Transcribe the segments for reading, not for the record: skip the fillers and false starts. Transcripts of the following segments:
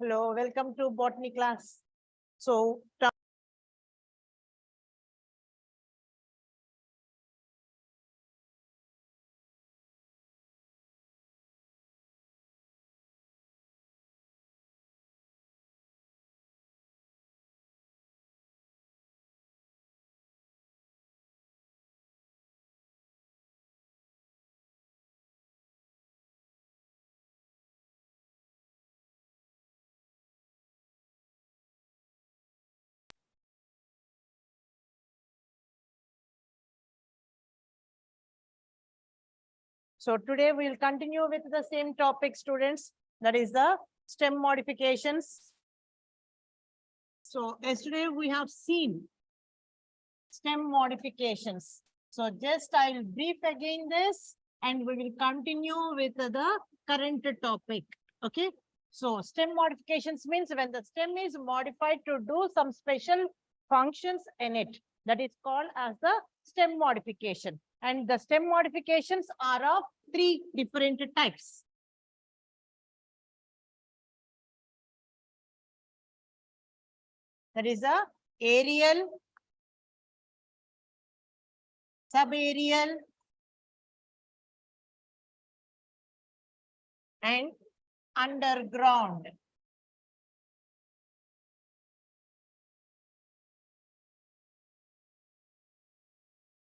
Hello, welcome to botany class. So, today we'll continue with the same topic, students. That is the stem modifications. So, yesterday we have seen stem modifications. So, just I'll brief again this and we will continue with the current topic. Okay. So, stem modifications means when the stem is modified to do some special functions in it. That is called as the stem modification. And the stem modifications are of three different types. That is a aerial, subaerial, and underground.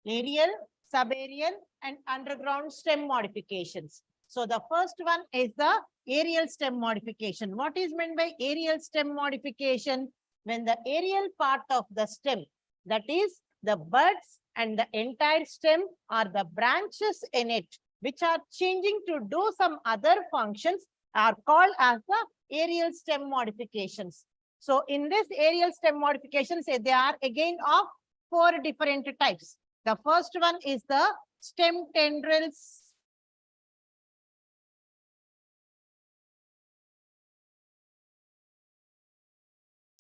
Aerial, subaerial, and underground stem modifications. So the first one is the aerial stem modification. What is meant by aerial stem modification? When the aerial part of the stem, that is the buds and the entire stem or the branches in it, which are changing to do some other functions, are called as the aerial stem modifications. So in this aerial stem modifications, they are again of 4 different types. The first one is the stem tendrils.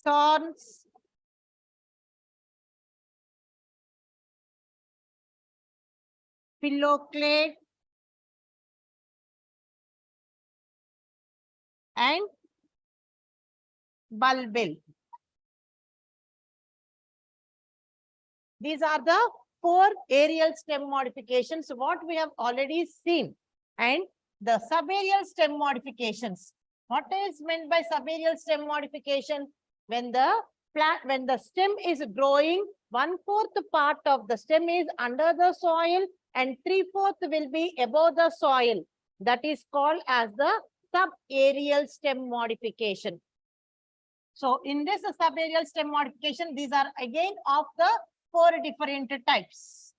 Thorns. Pillowclade. And bulbil. These are the 4 aerial stem modifications, what we have already seen. And the subaerial stem modifications. What is meant by subaerial stem modification? When the stem is growing, 1/4 part of the stem is under the soil and 3/4 will be above the soil. That is called as the subaerial stem modification. So in this subaerial stem modification, these are again of the 4 different types.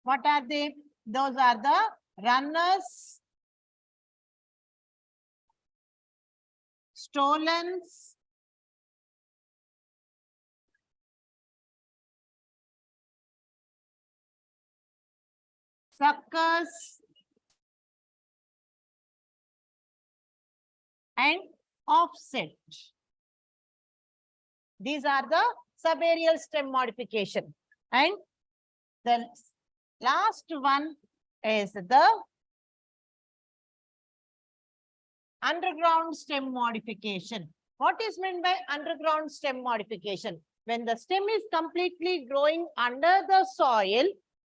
What are they? Those are the runners, stolons, suckers, and offset. These are the subaerial stem modification. And the last one is the underground stem modification. What is meant by underground stem modification? When the stem is completely growing under the soil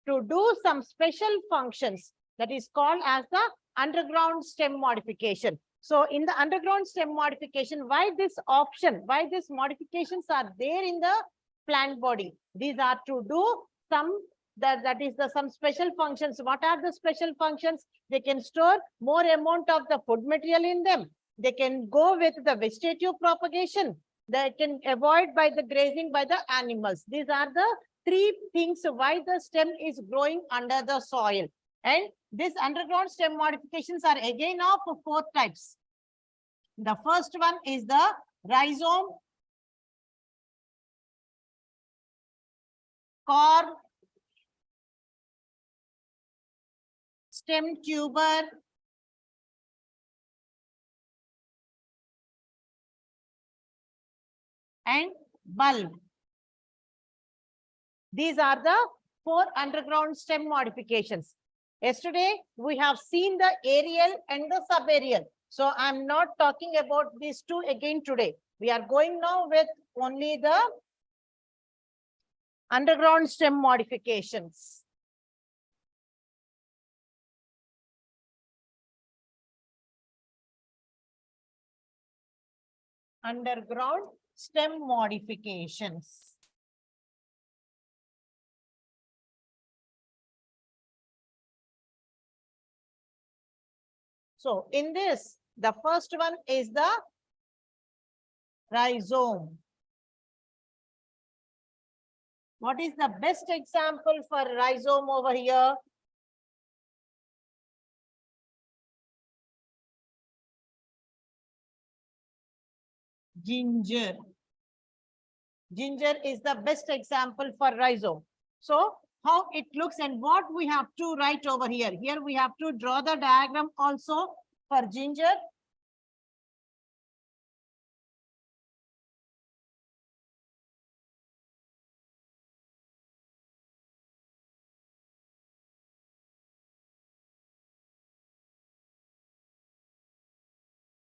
to do some special functions, that is called as the underground stem modification. So in the underground stem modification, why this option, why these modifications are there in the plant body? These are to do some, that is the some special functions. What are the special functions? They can store more amount of the food material in them. They can go with the vegetative propagation. They can avoid by the grazing by the animals. These are the 3 things why the stem is growing under the soil. And these underground stem modifications are again of 4 types. The first one is the rhizome, core, stem tuber, and bulb. These are the 4 underground stem modifications. Yesterday, we have seen the aerial and the subaerial. So I'm not talking about these two again today. We are going now with only the underground stem modifications. Underground stem modifications. So in this, the first one is the rhizome. What is the best example for rhizome over here? Ginger. Ginger is the best example for rhizome. So how it looks and what we have to write over here. Here we have to draw the diagram also for ginger.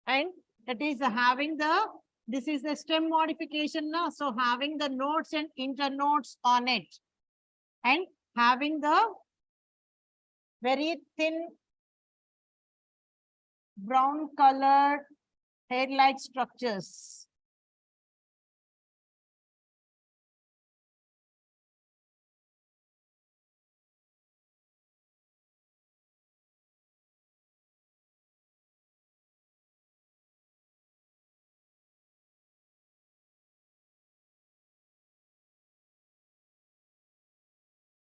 And it is having the, this is the stem modification now. So having the nodes and internodes on it and having the very thin brown colored hair-like structures.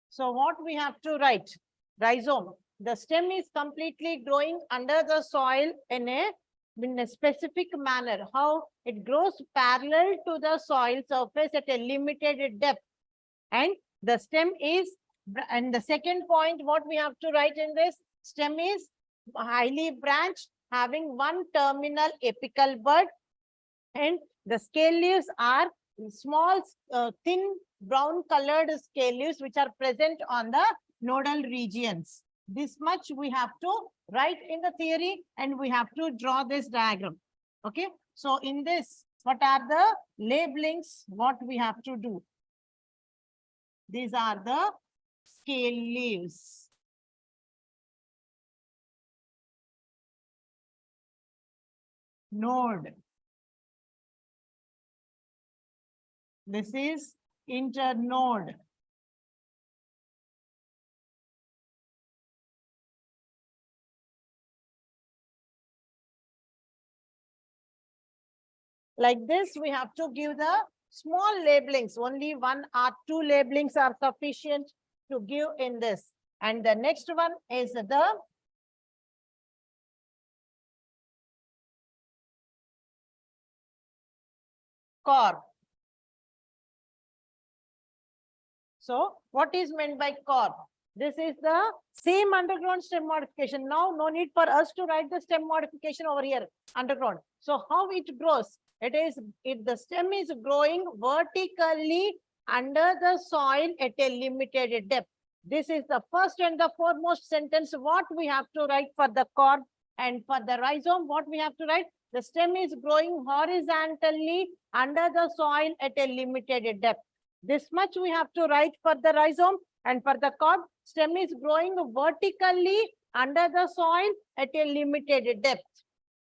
So what we have to write? Rhizome. The stem is completely growing under the soil in a specific manner. How it grows parallel to the soil surface at a limited depth. And the stem is, and the second point, what we have to write in this, stem is highly branched, having one terminal apical bud, and the scale leaves are small, thin brown colored scale leaves which are present on the nodal regions. This much we have to write in the theory and we have to draw this diagram. Okay. So in this, what are the labelings? What we have to do? These are the scale leaves. Node. This is internode. Like this, we have to give the small labelings. Only one or two labelings are sufficient to give in this. And the next one is the core. So what is meant by core? This is the same underground stem modification. Now, no need for us to write the stem modification over here, underground. So how it grows? It is, if the stem is growing vertically under the soil at a limited depth. This is the first and the foremost sentence. What we have to write for the core, and for the rhizome, what we have to write? The stem is growing horizontally under the soil at a limited depth. This much we have to write for the rhizome, and for the core, stem is growing vertically under the soil at a limited depth.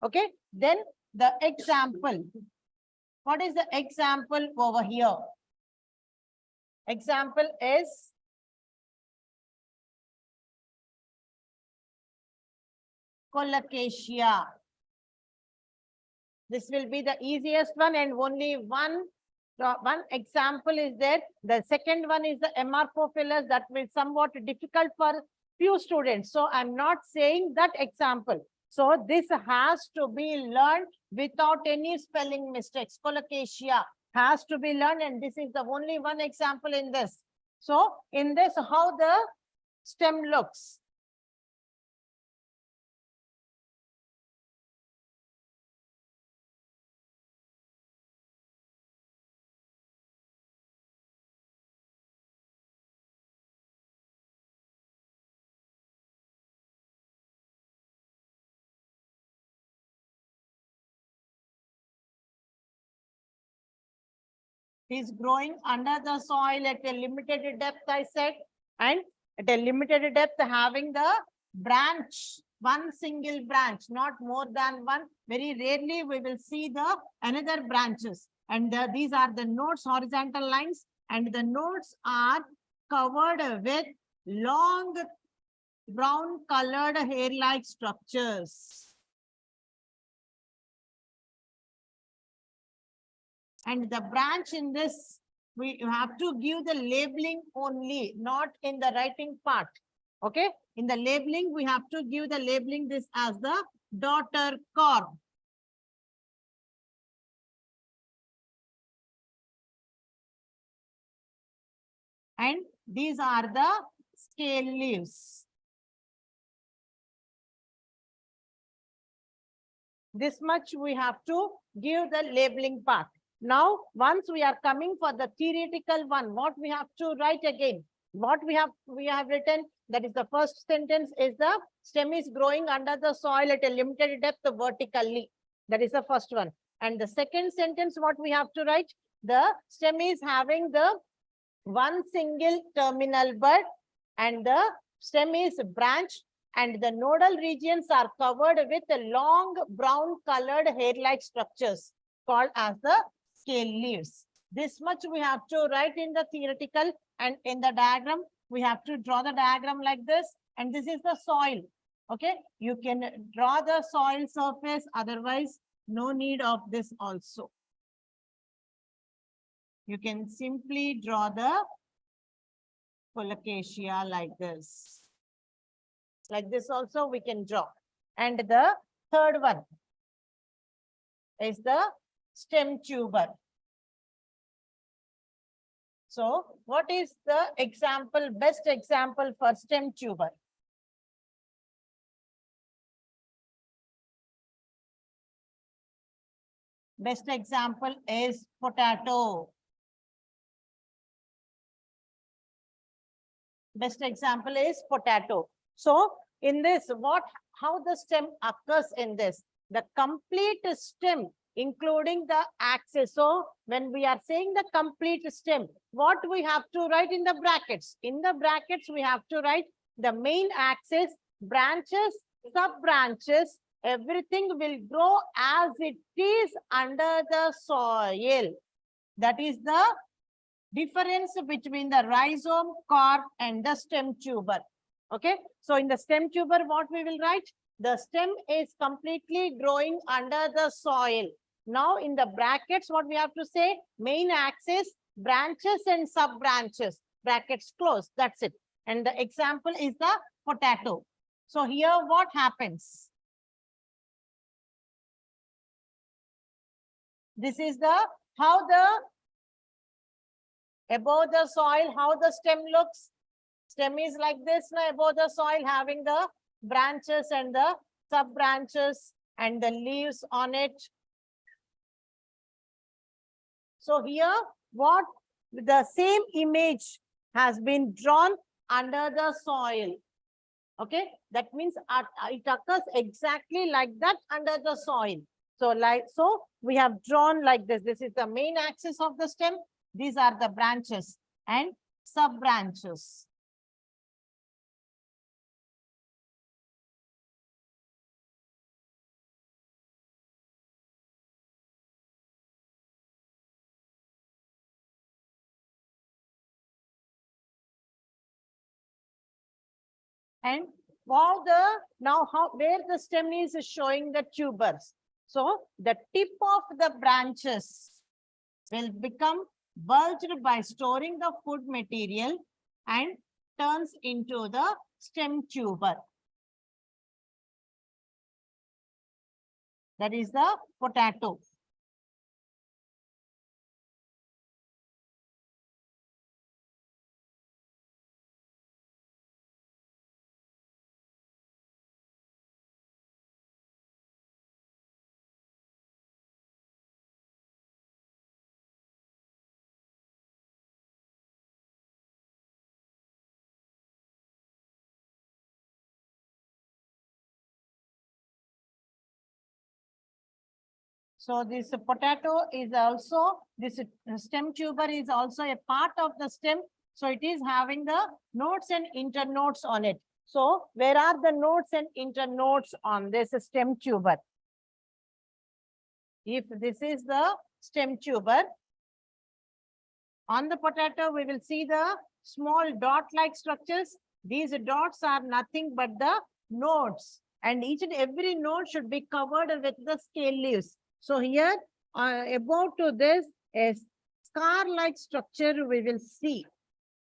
Okay. Then the example. What is the example over here? Example is colocasia. This will be the easiest one, and only one example is there. The second one is the Amorphophilus. That will somewhat difficult for few students. So I'm not saying that example. So this has to be learned without any spelling mistakes. Colocasia has to be learned, and this is the only one example in this. So in this, how the stem looks. is growing under the soil at a limited depth, I said, and at a limited depth having the branch, one single branch, not more than one. Very rarely we will see the another branches. And these are the nodes, horizontal lines, and the nodes are covered with long brown colored hair-like structures. And the branch in this, we have to give the labeling only, not in the writing part. Okay. In the labeling, we have to give the labeling this as the daughter corm. And these are the scale leaves. This much we have to give the labeling part. Now, once we are coming for the theoretical one, what we have to write again? What we have written, that is the first sentence is the stem is growing under the soil at a limited depth vertically. That is the first one. And the second sentence, what we have to write? The stem is having the one single terminal bud and the stem is branched and the nodal regions are covered with long brown colored hair-like structures called as the scale leaves. This much we have to write in the theoretical, and in the diagram, we have to draw the diagram like this, and this is the soil. Okay, you can draw the soil surface, otherwise no need of this also. You can simply draw the colocasia like this. Like this also we can draw. And the third one is the stem tuber. So what is the example, best example for stem tuber? Best example is potato. Best example is potato. So in this, how the stem occurs in this? The complete stem, including the axis. So when we are saying the complete stem, what we have to write in the brackets? In the brackets, we have to write the main axis, branches, sub-branches, everything will grow as it is under the soil. That is the difference between the rhizome, corm, and the stem tuber. Okay, so in the stem tuber, what we will write? The stem is completely growing under the soil. Now in the brackets, what we have to say? Main axis, branches and sub-branches, brackets close, that's it. And the example is the potato. So here what happens? This is the, how the, above the soil, how the stem looks. Stem is like this, now above the soil, having the branches and the sub branches and the leaves on it. So here, what the same image has been drawn under the soil. Okay, that means it occurs exactly like that under the soil. So we have drawn like this. This is the main axis of the stem. These are the branches and sub branches. And where the stem is showing the tubers. So the tip of the branches will become bulged by storing the food material and turns into the stem tuber. That is the potato. So this potato is also, this stem tuber is also a part of the stem. So it is having the nodes and internodes on it. So where are the nodes and internodes on this stem tuber? If this is the stem tuber, on the potato, we will see the small dot-like structures. These dots are nothing but the nodes, and each and every node should be covered with the scale leaves. So here, about to this, a scar-like structure we will see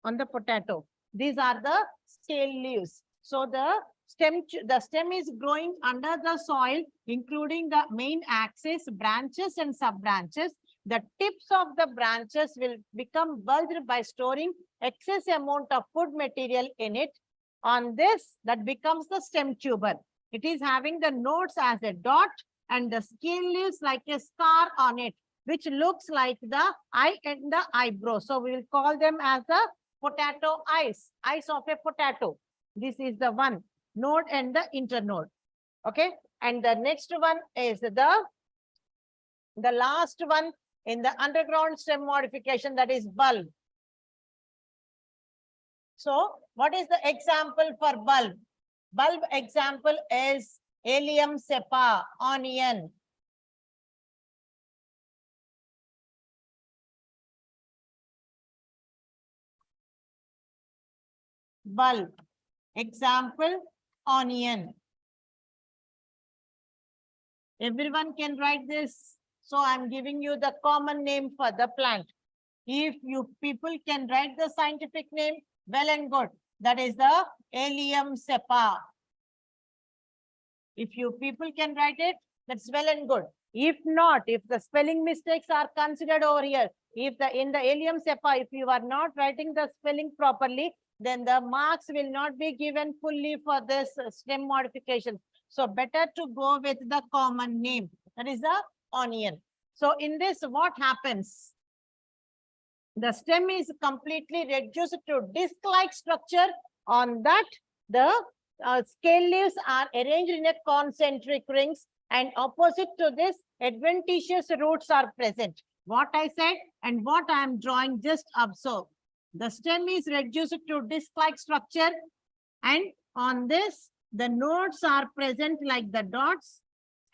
on the potato. These are the scale leaves. So the stem is growing under the soil, including the main axis, branches and sub-branches. The tips of the branches will become bulged by storing excess amount of food material in it. On this, that becomes the stem tuber. It is having the nodes as a dot and the scale leaves like a scar on it, which looks like the eye and the eyebrow. So we will call them as the potato eyes of a potato. This is the one node and the internode. Okay. And the next one is the last one in the underground stem modification, that is bulb. So what is the example for bulb? Bulb example is Allium cepa, onion. Bulb. Example, onion. Everyone can write this. So I'm giving you the common name for the plant. If you people can write the scientific name, well and good. That is the Allium cepa. If you people can write it, that's well and good. If not, if the spelling mistakes are considered over here, if in the Allium cepa, if you are not writing the spelling properly, then the marks will not be given fully for this stem modification. So better to go with the common name. That is the onion. So in this, what happens? The stem is completely reduced to disc-like structure. On that, the scale leaves are arranged in a concentric rings, and opposite to this, adventitious roots are present. What I said and what I am drawing, just observe. The stem is reduced to disc-like structure, and on this, the nodes are present like the dots,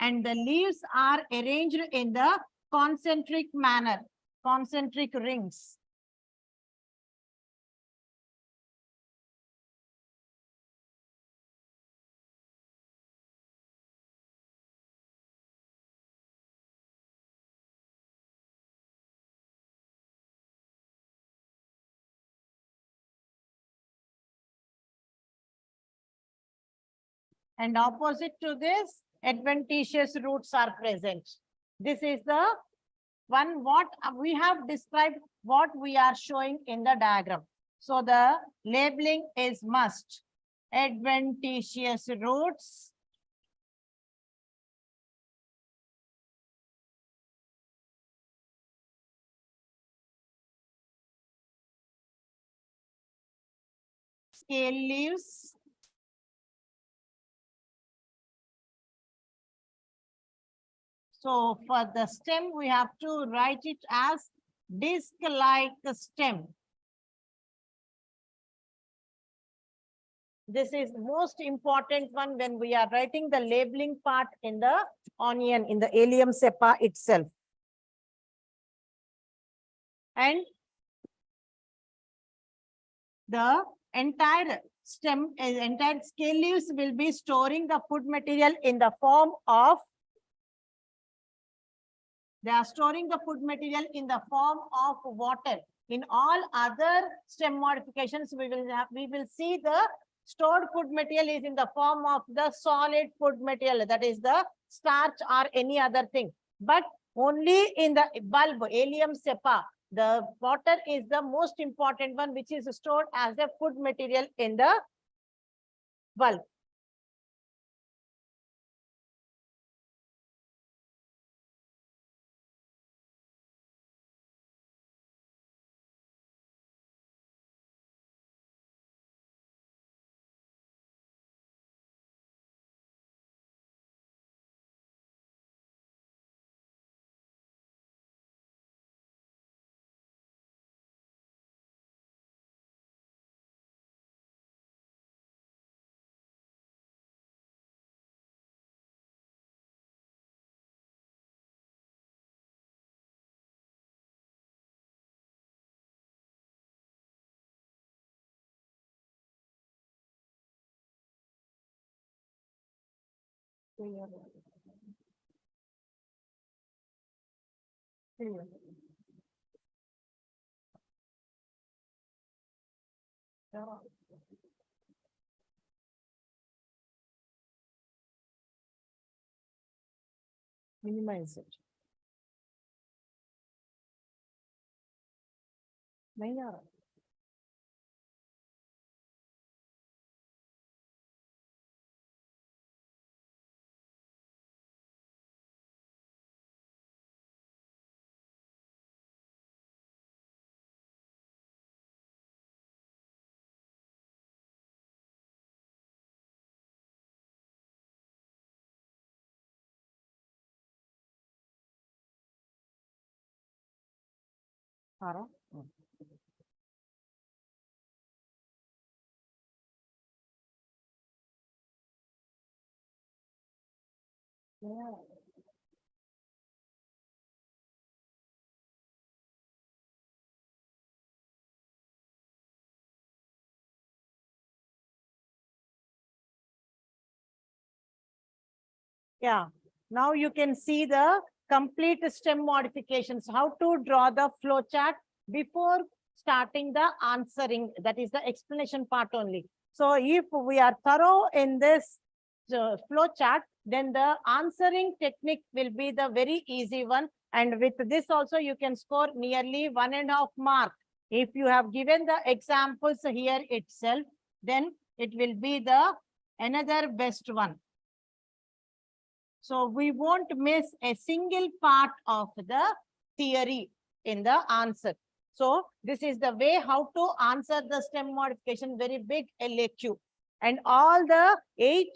and the leaves are arranged in the concentric manner, concentric rings. And opposite to this, adventitious roots are present. This is the one what we have described, what we are showing in the diagram. So the labeling is must. Adventitious roots, scale leaves, so for the stem, we have to write it as disc-like stem. This is most important one when we are writing the labeling part in the onion, in the Allium cepa itself. And the entire stem, entire scale leaves will be storing the food material in the form of, they are storing the food material in the form of water. In all other stem modifications, we will see the stored food material is in the form of the solid food material, that is the starch or any other thing. But only in the bulb, Allium cepa, the water is the most important one, which is stored as a food material in the bulb. Clear. Clear. Yeah. Minimize it. नहीं आ रहा. आ रहा. Yeah. Yeah. Now you can see the complete stem modifications, how to draw the flow chart before starting the answering. That is the explanation part only. So if we are thorough in this flow chart, then the answering technique will be the very easy one. And with this also, you can score nearly 1.5 mark. If you have given the examples here itself, then it will be the another best one. So we won't miss a single part of the theory in the answer. So this is the way how to answer the stem modification, very big LAQ. And all the 8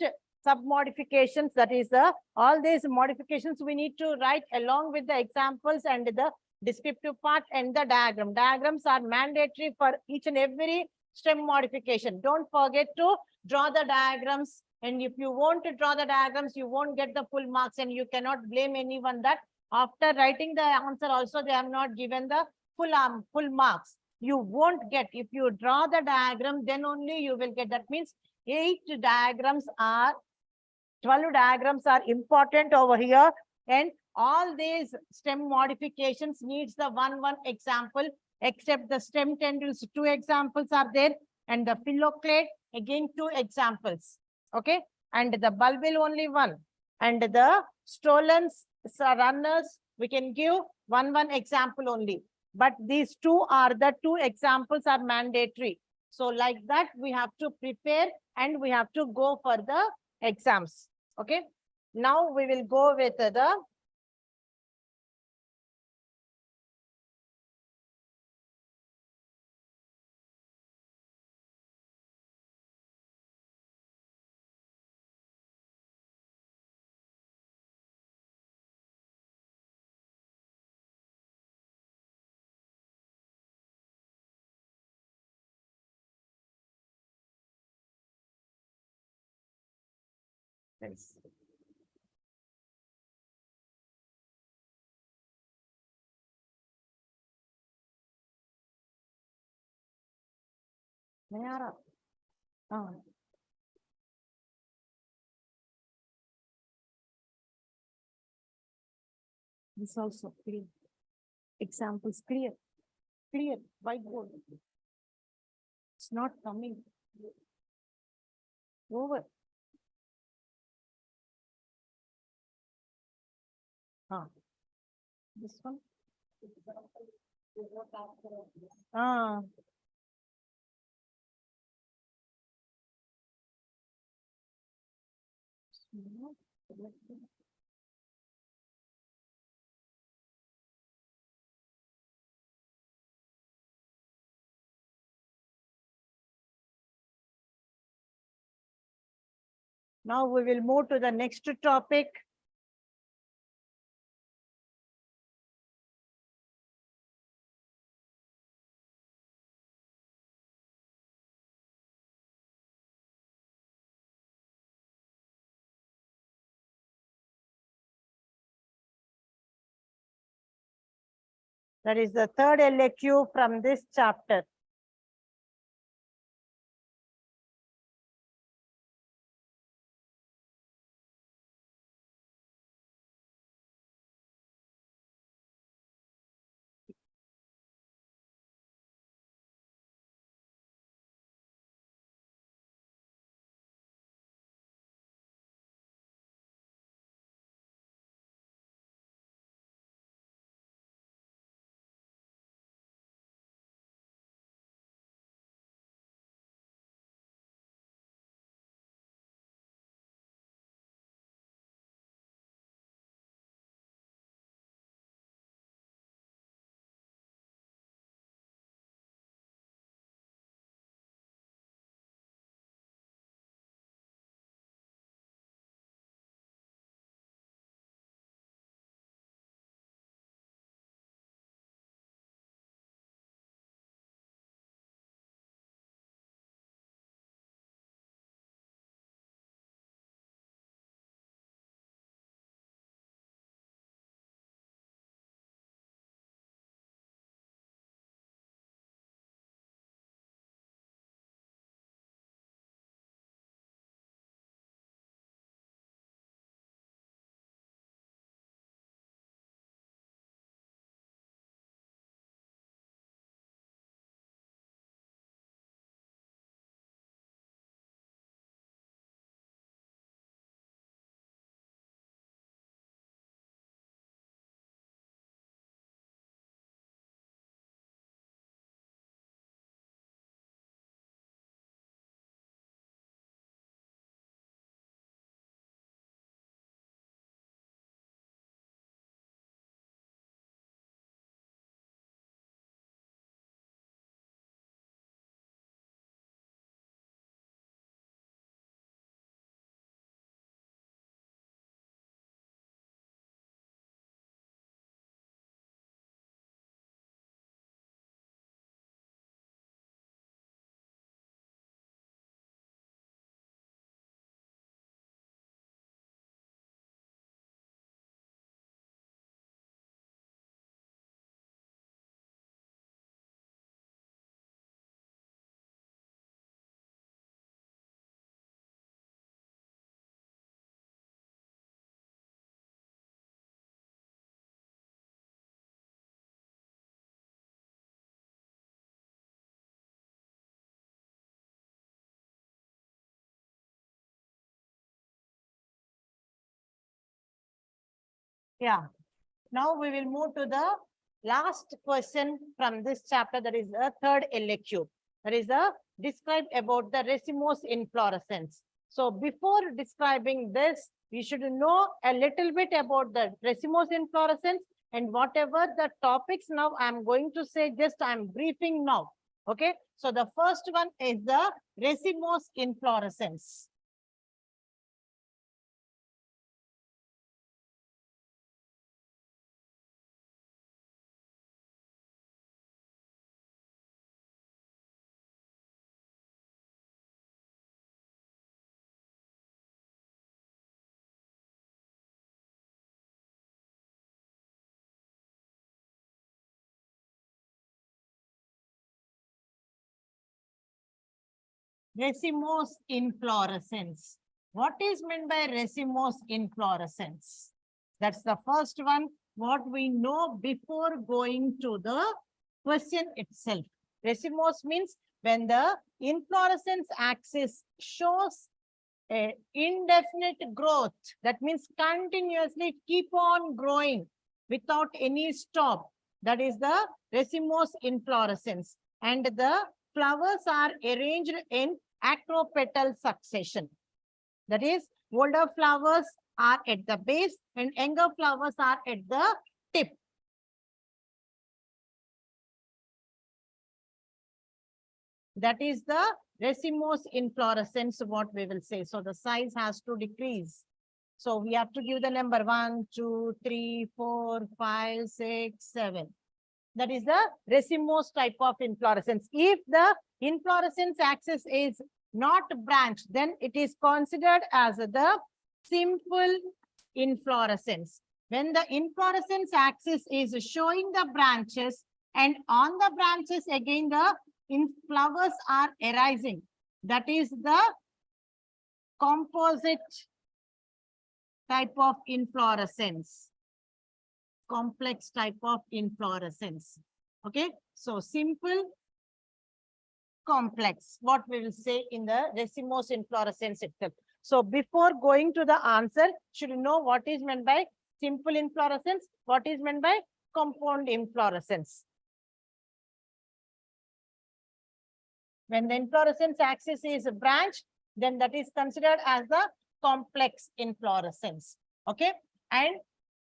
sub modifications, that is all these modifications we need to write along with the examples and the descriptive part and the diagram. Diagrams are mandatory for each and every stem modification. Don't forget to draw the diagrams. And if you want to draw the diagrams, you won't get the full marks, and you cannot blame anyone that after writing the answer also they have not given the full marks. You won't get. If you draw the diagram, then only you will get. That means 12 diagrams are important over here, and all these stem modifications needs the one example, except the stem tendrils, 2 examples are there, and the phylloclade, again 2 examples. Okay, and the bulbil only 1, and the stolons runners we can give one example only, but these 2 are the 2 examples are mandatory. So like that we have to prepare and we have to go for the exams. Okay, now we will go with the yes. This also clear. Examples clear. Whiteboard. It's not coming. Over. This one. Now we will move to the next topic. That is the third LAQ from this chapter. Yeah. Now we will move to the last question from this chapter, that is the third LAQ. That is the describe about the racemose inflorescence. So before describing this, we should know a little bit about the racemose inflorescence, and whatever the topics now I'm going to say, just I'm briefing now. Okay. So the first one is the racemose inflorescence. Racemose inflorescence. What is meant by racemose inflorescence? That's the first one, what we know before going to the question itself. Racemose means when the inflorescence axis shows a indefinite growth. That means continuously keep on growing without any stop. That is the racemose inflorescence. And the flowers are arranged in acropetal succession. That is, older flowers are at the base and younger flowers are at the tip. That is the racemose inflorescence, what we will say. So the size has to decrease. So we have to give the number 1, 2, 3, 4, 5, 6, 7. That is the racemose type of inflorescence. If the inflorescence axis is not branched, then it is considered as the simple inflorescence. When the inflorescence axis is showing the branches, and on the branches again the flowers are arising, that is the composite type of inflorescence. Complex type of inflorescence. Okay, so simple, complex, what we will say in the racemose inflorescence itself. So before going to the answer, should know what is meant by simple inflorescence, what is meant by compound inflorescence. When the inflorescence axis is branched, then that is considered as the complex inflorescence. Okay, and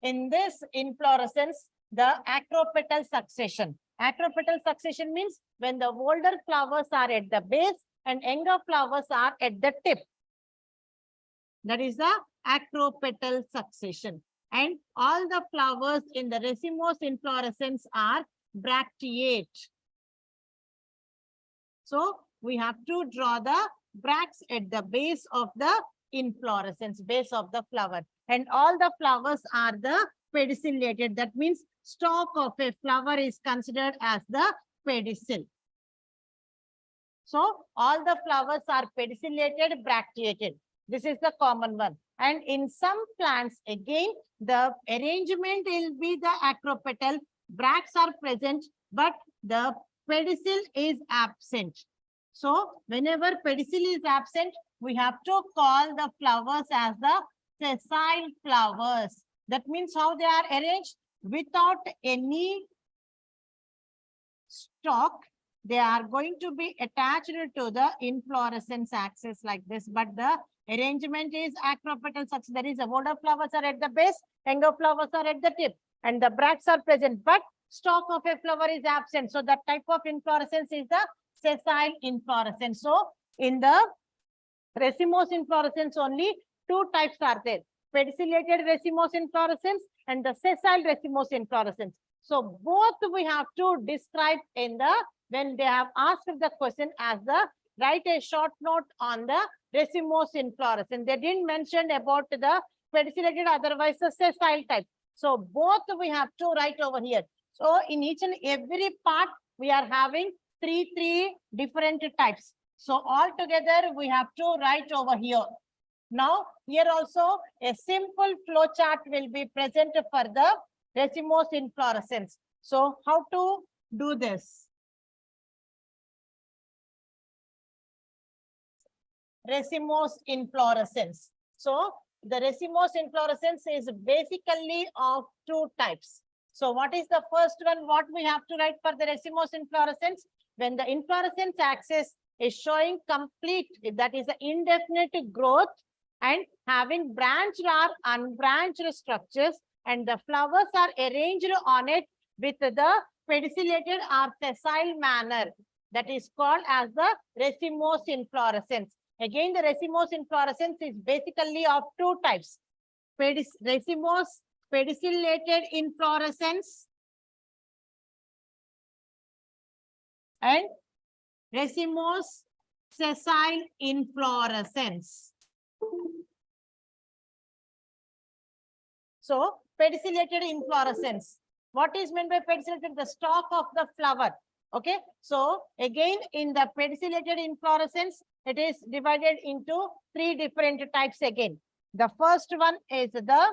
in this inflorescence, the acropetal succession. Acropetal succession means when the older flowers are at the base and younger flowers are at the tip. That is the acropetal succession. And all the flowers in the racemose inflorescence are bracteate. So we have to draw the bracts at the base of the inflorescence, base of the flower. And all the flowers are the pedicelated. That means stalk of a flower is considered as the pedicel. So all the flowers are pedicelated, bracteated. This is the common one. And in some plants, again, the arrangement will be the acropetal. Bracts are present, but the pedicel is absent. So whenever pedicel is absent, we have to call the flowers as the sessile flowers. That means how they are arranged without any stalk. They are going to be attached to the inflorescence axis like this, but the arrangement is acropetal such that is the older flowers are at the base, younger flowers are at the tip, and the bracts are present, but stalk of a flower is absent. So that type of inflorescence is the sessile inflorescence. So in the racemose inflorescence, only two types are there: pedicelated racemose inflorescence and the sessile racemose inflorescence. So both we have to describe in the, when they have asked the question as the, write a short note on the racemose inflorescence. They didn't mention about the pedicelated, otherwise the sessile type. So both we have to write over here. So in each and every part, we are having three different types. So all together, we have to write over here. Now, here also a simple flow chart will be present for the racemose inflorescence. So how to do this? Racemose inflorescence. So the racemose inflorescence is basically of two types. So what is the first one? What we have to write for the racemose inflorescence? When the inflorescence axis is showing complete, that is the indefinite growth and having branched or unbranched structures, and the flowers are arranged on it with the pedicelated or sessile manner. That is called as the racemose inflorescence. Again, the racemose inflorescence is basically of two types. Racemose pedicelated inflorescence and racemose sessile inflorescence. So, pedicelated inflorescence. What is meant by pedicelated? The stalk of the flower. Okay. So, again, in the pedicelated inflorescence, it is divided into three different types again. The first one is the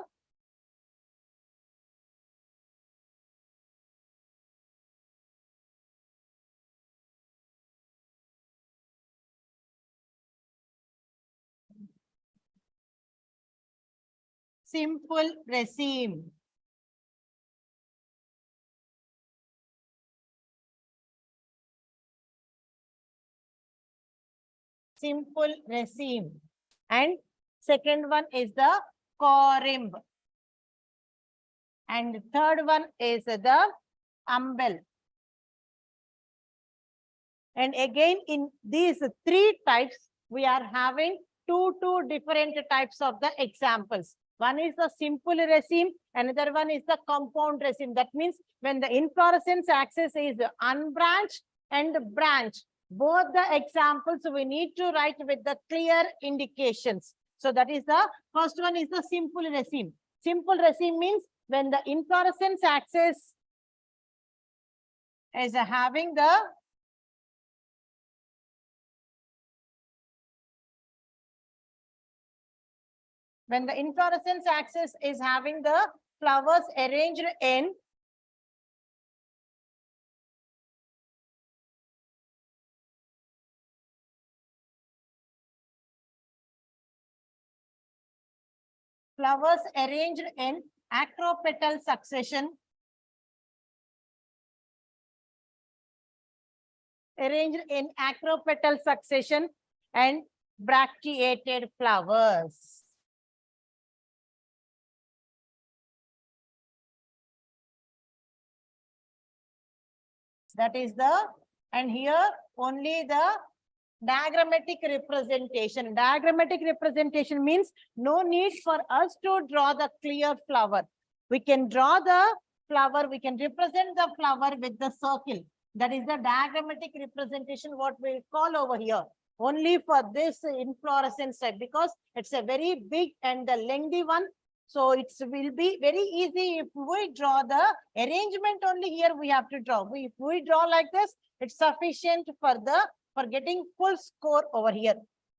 simple raceme. Simple raceme. And second one is the corymb. And third one is the umbel. And again, in these three types, we are having two different types of the examples. One is the simple raceme, another one is the compound raceme. That means when the inflorescence axis is unbranched and branched, both the examples we need to write with the clear indications. So that is the first one is the simple raceme. Simple raceme means when the inflorescence axis is having the when the inflorescence axis is having the flowers arranged in acropetal succession. Arranged in acropetal succession and bracteated flowers. That is the, and here only the diagrammatic representation. Diagrammatic representation means no need for us to draw the clear flower. We can draw the flower, we can represent the flower with the circle. That is the diagrammatic representation, what we call over here. Only for this inflorescence type, because it's a very big and the lengthy one. So it will be very easy if we draw the arrangement only here we have to draw. If we draw like this, it's sufficient for getting full score over here.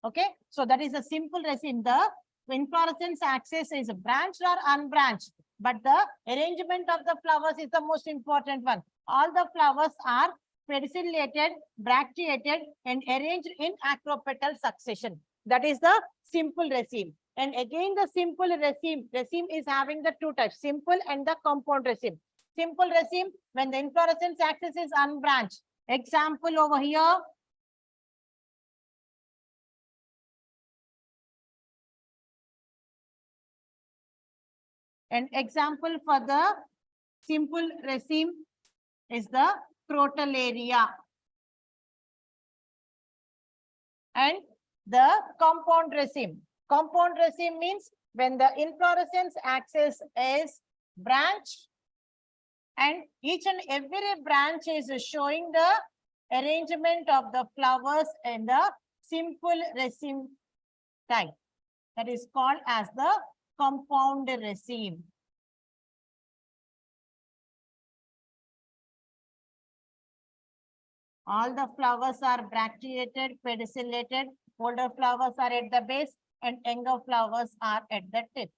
Okay. So that is a simple raceme. The inflorescence axis is branched or unbranched, but the arrangement of the flowers is the most important one. All the flowers are pedicelated, bracteated, and arranged in acropetal succession. That is the simple raceme. And again, the simple raceme is having the two types, simple and the compound raceme. Simple raceme, when the inflorescence axis is unbranched. Example over here. An example for the simple raceme is the crotalaria. And the compound raceme. Compound raceme means when the inflorescence axis is branched and each and every branch is showing the arrangement of the flowers in the simple raceme type. That is called as the compound raceme. All the flowers are bracteated, pedicelated, older flowers are at the base and younger flowers are at the tip.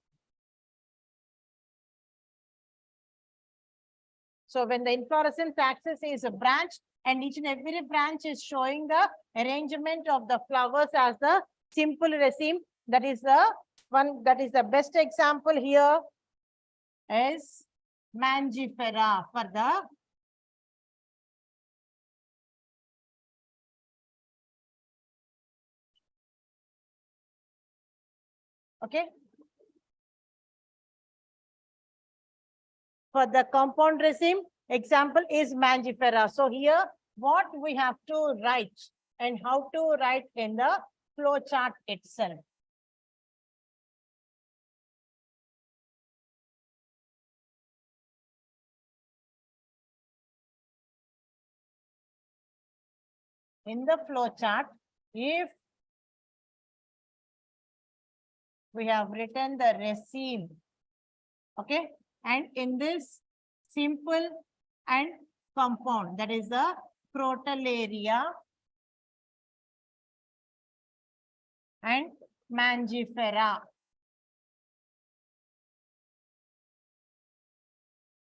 So when the inflorescence axis is a branch and each and every branch is showing the arrangement of the flowers as the simple raceme, that is the one that is the best example here is Mangifera for the okay. For the compound resin, example is Mangifera. So here, what we have to write and how to write in the flow chart itself. In the flow chart, if we have written the resin, okay, and in this simple and compound, that is the Crotalaria and Mangifera.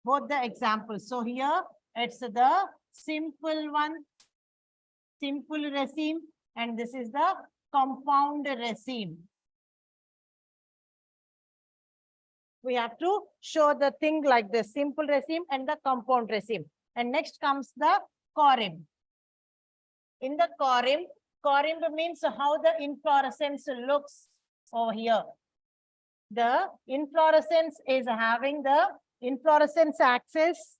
Both the examples. So here it's the simple one, simple resin, and this is the compound resin. We have to show the thing like the simple resin and the compound resin. And next comes the corymb. In the corymb means how the inflorescence looks over here. The inflorescence is having the inflorescence axis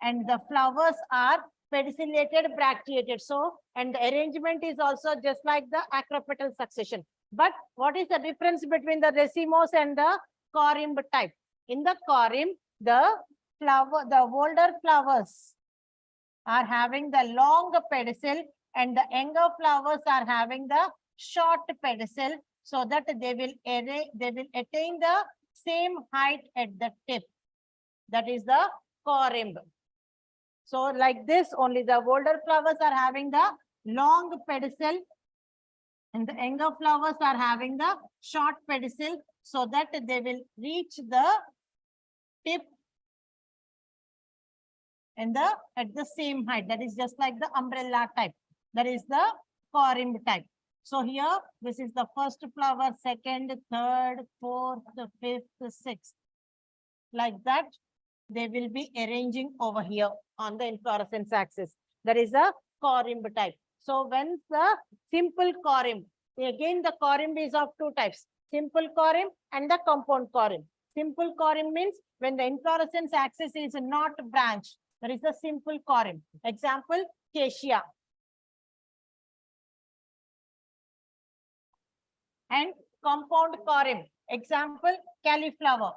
and the flowers are pedicelated, bracteated. So, and the arrangement is also just like the acropetal succession. But what is the difference between the racemose and the corymb type? In the corymb, the older flowers are having the long pedicel and the younger flowers are having the short pedicel, so that they will attain the same height at the tip. That is the corymb. So like this, only the older flowers are having the long pedicel and the younger flowers are having the short pedicel, so that they will reach the tip and at the same height. That is just like the umbrella type. That is the corymb type. So here, this is the first flower, second, third, fourth, fifth, sixth. Like that, they will be arranging over here on the inflorescence axis. That is the corymb type. So when the simple corymb, again the corymb is of two types, simple corymb and the compound corymb. Simple corymb means when the inflorescence axis is not branched. That is the simple corymb. Example, cassia. And compound corymb. Example, cauliflower.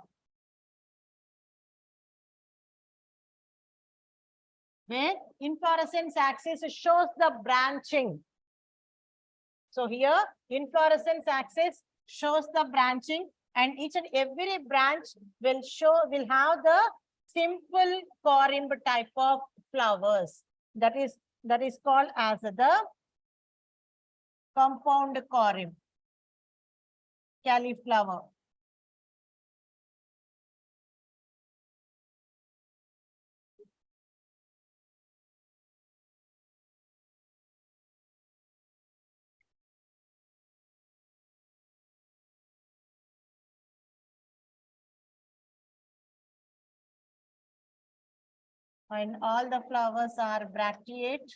Where inflorescence axis shows the branching. So here, inflorescence axis shows the branching, and each and every branch will have the simple corymb type of flowers. That is called as the compound corymb. Cauliflower. And all the flowers are bracteate.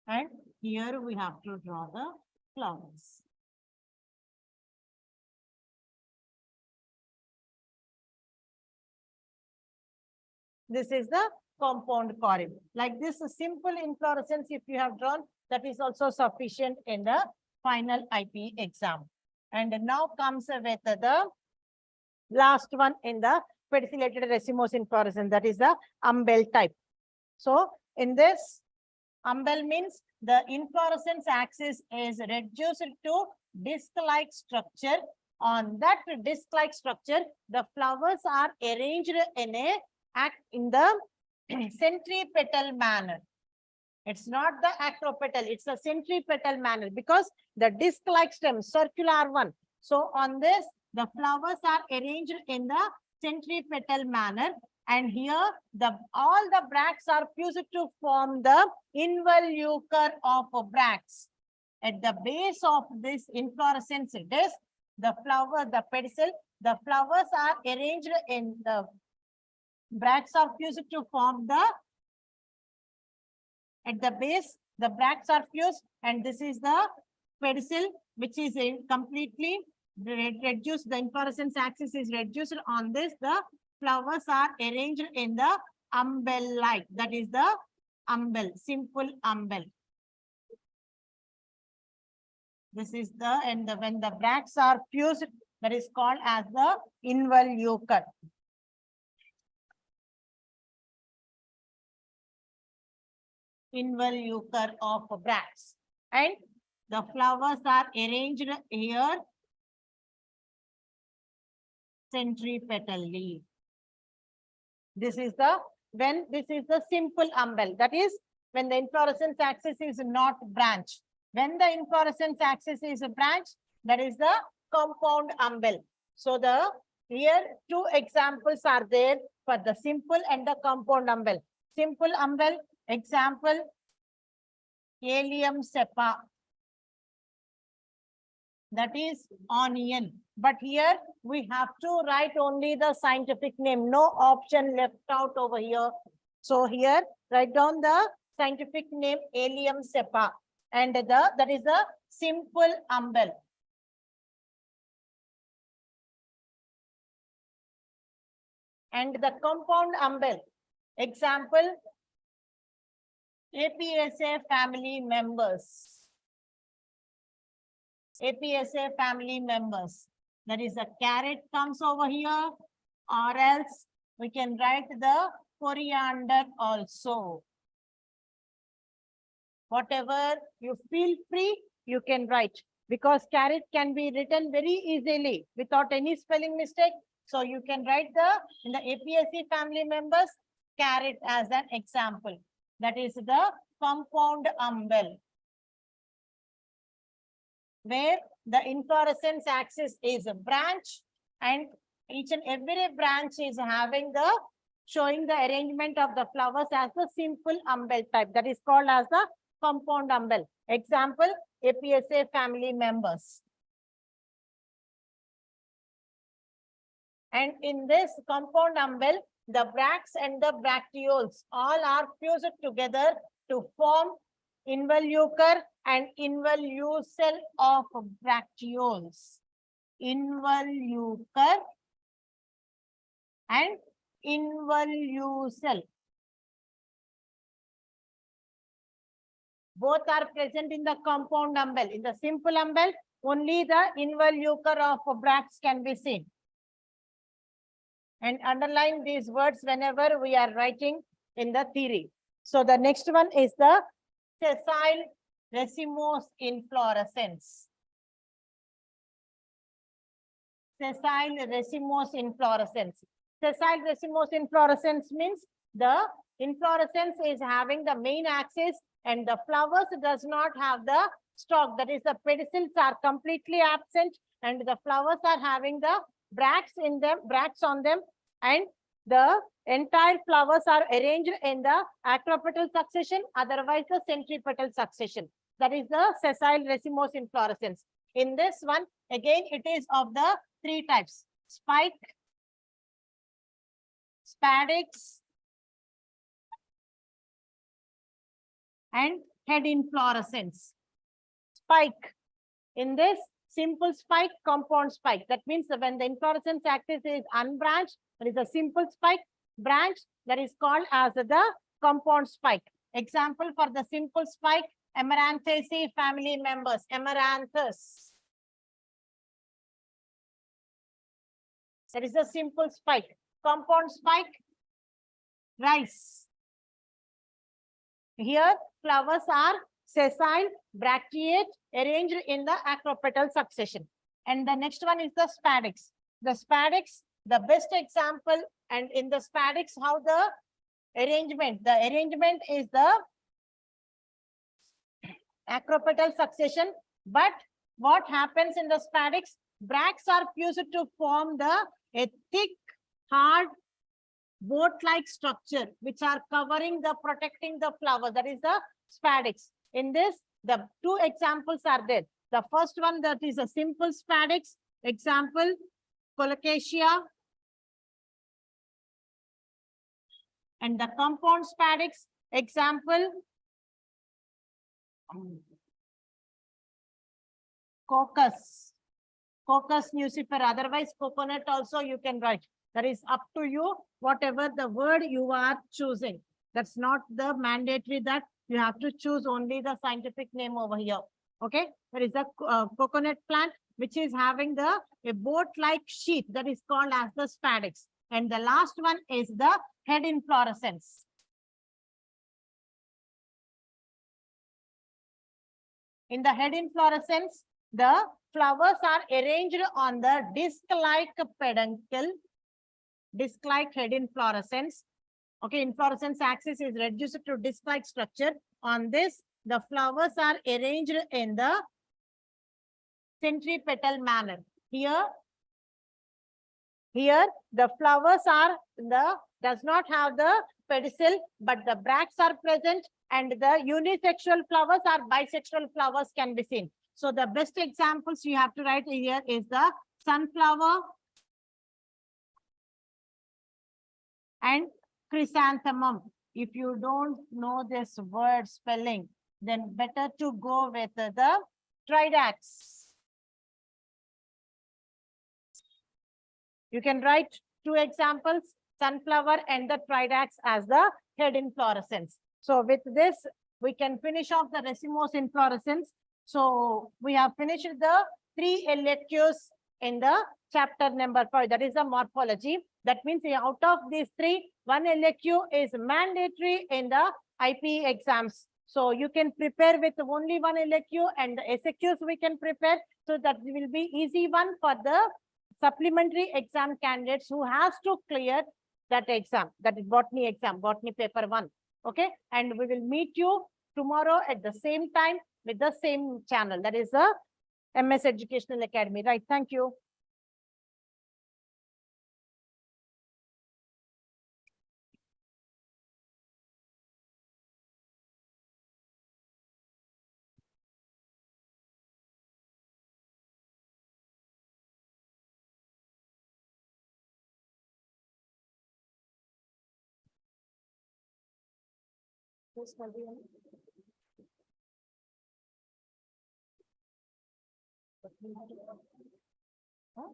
And here we have to draw the flowers. This is the compound corymb. Like this, a simple inflorescence, if you have drawn, that is also sufficient in the final IP exam. And now comes with the last one in the pedicelated racemose inflorescence, that is the umbel type. So in this, umbel means the inflorescence axis is reduced to disc-like structure. On that disc-like structure, the flowers are arranged in the centripetal manner. It's not the acropetal, it's a centripetal manner because the disc-like stem, circular one. So on this, the flowers are arranged in the centripetal manner, And here all the bracts are fused to form the involucre of bracts. At the base of this inflorescence disc, the pedicel, the flowers are arranged in the bracts are fused to form at the base, the bracts are fused, and this is the pedicel, which is completely reduced. The inflorescence axis is reduced. On this, the flowers are arranged in the umbel-like. That is the umbel, simple umbel. This is when the bracts are fused, that is called as the involucre. Involucre of bracts. And the flowers are arranged here centripetally. This is the simple umbel. That is when the inflorescence axis is not branch. When the inflorescence axis is a branch, that is the compound umbel. So here two examples are there for the simple and the compound umbel. Simple umbel example, Allium cepa. That is onion. But here we have to write only the scientific name. No option left out over here. So here write down the scientific name Allium cepa. And that is the simple umbel. And the compound umbel. Example, Apiaceae family members. Apiaceae family members. That is a carrot comes over here, or else we can write the coriander also. Whatever you feel free, you can write, because carrot can be written very easily without any spelling mistake. So you can write in the Apiaceae family members, carrot as an example. That is the compound umbel, where the inflorescence axis is a branch, and each and every branch is having showing the arrangement of the flowers as the simple umbel type. That is called as the compound umbel. Example, Apiaceae family members. And in this compound umbel, the bracts and the bracteoles all are fused together to form involucre and involucre of bracteoles. Involucre and involucre. Both are present in the compound umbel. In the simple umbel, only the involucre of bracts can be seen. And underline these words whenever we are writing in the theory. So the next one is the sessile racemose inflorescence. Sessile racemose inflorescence. Sessile racemose inflorescence means the inflorescence is having the main axis and the flowers does not have the stalk. That is, the pedicels are completely absent and the flowers are having the bracts on them, and the entire flowers are arranged in the acropetal succession, otherwise the centripetal succession. That is the sessile racemose inflorescence. In this one, again, it is of the three types: spike, spadix, and head inflorescence. Spike. In this, simple spike, compound spike. That means that when the inflorescence axis is unbranched, there is a simple spike. Branch, that is called as the compound spike. Example for the simple spike, Amaranthaceae family members. Amaranthus. That is a simple spike. Compound spike, rice. Here, flowers are sessile, bracteate, arranged in the acropetal succession. And the next one is the spadix. The spadix, the best example, and in the spadix, how the arrangement is the acropetal succession. But what happens in the spadix? Bracts are fused to form a thick, hard boat-like structure which are covering the protecting the flower. That is the spadix. In this, the two examples are there. The first one that is a simple spadix. Example, colocasia. And the compound spadix. Example, Cocos nucifer. Otherwise, coconut also you can write. That is up to you, whatever the word you are choosing. That's not the mandatory that you have to choose only the scientific name over here. Okay, there is a coconut plant which is having a boat-like sheath that is called as the spadix. And the last one is the head inflorescence. In the head inflorescence, the flowers are arranged on the disc-like peduncle, disc-like head inflorescence. Okay, inflorescence axis is reduced to disc-like structure. On this, the flowers are arranged in the centripetal manner. Here the flowers are does not have the pedicel, but the bracts are present, and the unisexual flowers or bisexual flowers can be seen. So the best examples you have to write here is the sunflower and chrysanthemum. If you don't know this word spelling, then better to go with the tridax. You can write two examples, sunflower and the tridax as the head inflorescence. So with this, we can finish off the racemose inflorescence. So we have finished the 3 LQs in the chapter number 5. That is the morphology. That means out of these 3, 1 LQ is mandatory in the IP exams. So you can prepare with only 1 LQ, and the SQs we can prepare. So that will be easy one for the supplementary exam candidates who has to clear that exam, that is botany exam, botany paper 1. Okay, and we will meet you tomorrow at the same time with the same channel. That is the MS Educational Academy. Right. Thank you. Huh?